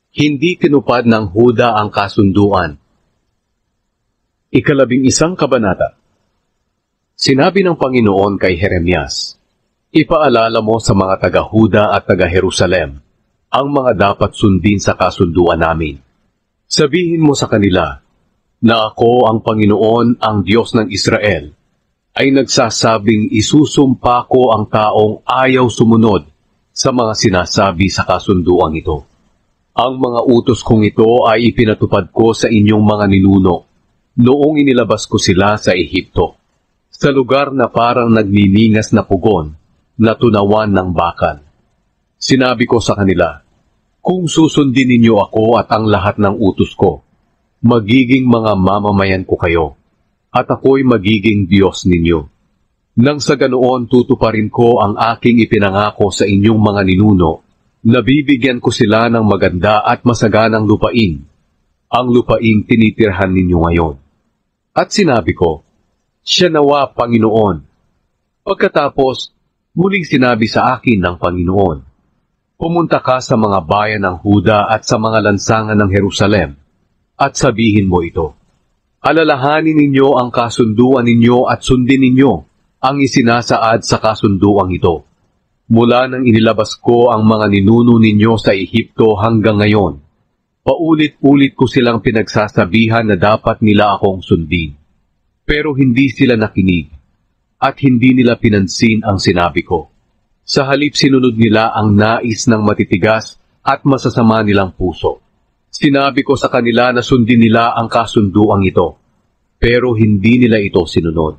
Hindi tinupad ng Huda ang kasunduan. 11 kabanata. Sinabi ng Panginoon kay Jeremias, "Ipaalala mo sa mga taga-Huda at taga-Jerusalem ang mga dapat sundin sa kasunduan namin. Sabihin mo sa kanila na ako ang Panginoon, ang Diyos ng Israel, ay nagsasabing isusumpa ko ang taong ayaw sumunod sa mga sinasabi sa kasunduang ito. Ang mga utos kong ito ay ipinatupad ko sa inyong mga ninuno noong inilabas ko sila sa Ehipto, sa lugar na parang nagniningas na pugon na tunawan ng bakal. Sinabi ko sa kanila, kung susundin ninyo ako at ang lahat ng utos ko, magiging mga mamamayan ko kayo, at ako'y magiging Diyos ninyo. Nang sa ganoon tutuparin ko ang aking ipinangako sa inyong mga ninuno, nabibigyan ko sila ng maganda at masaganang lupain, ang lupaing tinitirhan ninyo ngayon. At sinabi ko, siya nawa, Panginoon. Pagkatapos, muling sinabi sa akin ng Panginoon, pumunta ka sa mga bayan ng Huda at sa mga lansangan ng Jerusalem, at sabihin mo ito, alalahanin ninyo ang kasunduan ninyo at sundin ninyo ang isinasaad sa kasunduang ito. Mula nang inilabas ko ang mga ninuno ninyo sa Ehipto hanggang ngayon, paulit-ulit ko silang pinagsasabihan na dapat nila akong sundin. Pero hindi sila nakinig, at hindi nila pinansin ang sinabi ko. Sa halip sinunod nila ang nais ng matitigas at masasama nilang puso. Sinabi ko sa kanila na sundin nila ang kasunduang ito, pero hindi nila ito sinunod.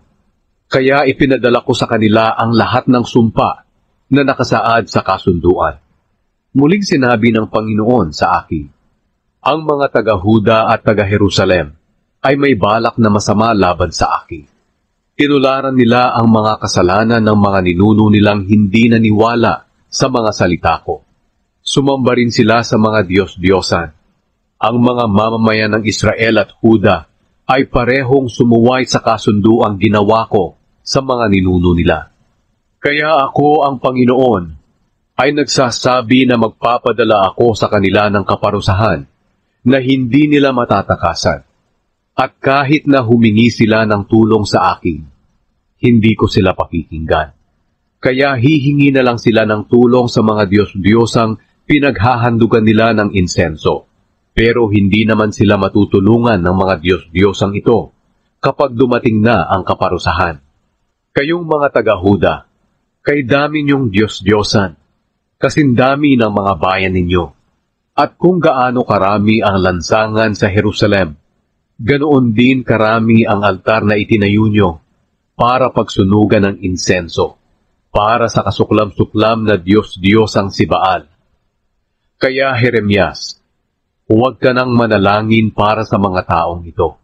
Kaya ipinadala ko sa kanila ang lahat ng sumpa na nakasaad sa kasunduan. Muling sinabi ng Panginoon sa akin, ang mga taga-Huda at taga-Jerusalem ay may balak na masama laban sa akin. Tinularan nila ang mga kasalanan ng mga ninuno nilang hindi naniwala sa mga salita ko. Sumamba rin sila sa mga Diyos-Diyosan. Ang mga mamamayan ng Israel at Huda ay parehong sumuway sa kasunduang ginawa ko sa mga ninuno nila. Kaya ako, ang Panginoon, ay nagsasabi na magpapadala ako sa kanila ng kaparusahan na hindi nila matatakasan. At kahit na humingi sila ng tulong sa akin, hindi ko sila pakikinggan. Kaya hihingi na lang sila ng tulong sa mga Diyos-Diyosang pinaghahandugan nila ng insenso. Pero hindi naman sila matutulungan ng mga Diyos-Diyosang ito kapag dumating na ang kaparusahan. Kayong mga taga-Huda, kay dami niyong Diyos-Diyosan, kasindami ng mga bayan ninyo, at kung gaano karami ang lansangan sa Jerusalem, ganoon din karami ang altar na itinayo nyo para pagsunugan ng insenso, para sa kasuklam-suklam na Diyos-Diyosang si Baal. Kaya Jeremias, huwag ka nang manalangin para sa mga taong ito.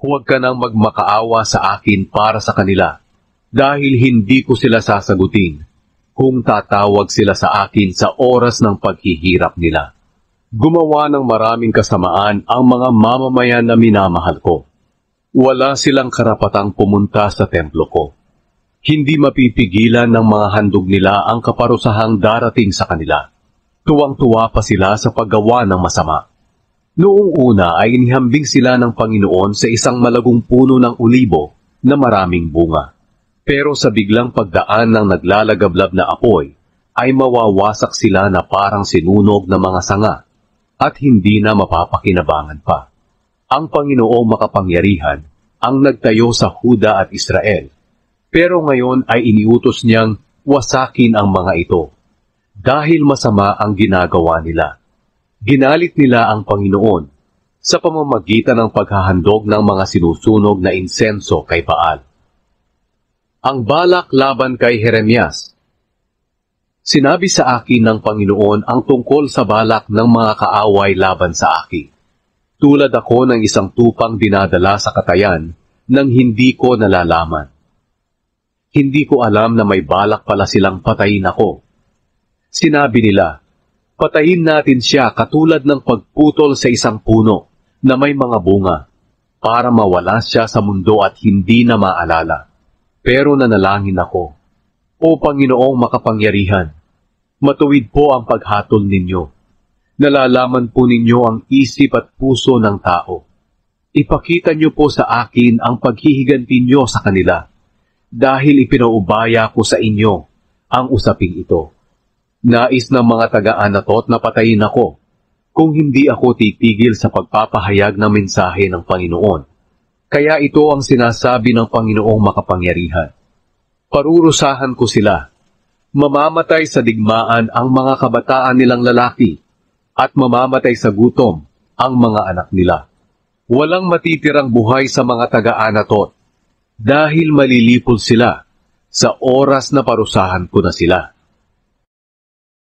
Huwag ka nang magmakaawa sa akin para sa kanila, dahil hindi ko sila sasagutin kung tatawag sila sa akin sa oras ng paghihirap nila. Gumawa ng maraming kasamaan ang mga mamamayan na minamahal ko. Wala silang karapatang pumunta sa templo ko. Hindi mapipigilan ng mga handog nila ang kaparusahang darating sa kanila. Tuwang-tuwa pa sila sa paggawa ng masama. Noong una ay inihambing sila ng Panginoon sa isang malagong puno ng ulibo na maraming bunga. Pero sa biglang pagdaan ng naglalagablab na apoy, ay mawawasak sila na parang sinunog na mga sanga, at hindi na mapapakinabangan pa. Ang Panginoong makapangyarihan ang nagtayo sa Huda at Israel, pero ngayon ay iniutos niyang wasakin ang mga ito, dahil masama ang ginagawa nila. Ginalit nila ang Panginoon sa pamamagitan ng paghahandog ng mga sinusunog na insenso kay Baal. Ang balak laban kay Jeremias. Sinabi sa akin ng Panginoon ang tungkol sa balak ng mga kaaway laban sa akin. Tulad ako ng isang tupang dinadala sa katayan nang hindi ko nalalaman. Hindi ko alam na may balak pala silang patayin ako. Sinabi nila, patayin natin siya katulad ng pagputol sa isang puno na may mga bunga, para mawala siya sa mundo at hindi na maalala. Pero nanalangin ako, O Panginoong makapangyarihan, matuwid po ang paghatol ninyo. Nalalaman po ninyo ang isip at puso ng tao. Ipakita niyo po sa akin ang paghihiganti niyo sa kanila, dahil ipinaubaya ko sa inyo ang usaping ito. Nais ng mga taga-Anatot na patayin ako, kung hindi ako titigil sa pagpapahayag ng mensahe ng Panginoon. Kaya ito ang sinasabi ng Panginoong makapangyarihan. Parurusahan ko sila. Mamamatay sa digmaan ang mga kabataan nilang lalaki, at mamamatay sa gutom ang mga anak nila. Walang matitirang buhay sa mga taga-Anatot, dahil malilipol sila sa oras na parusahan ko na sila.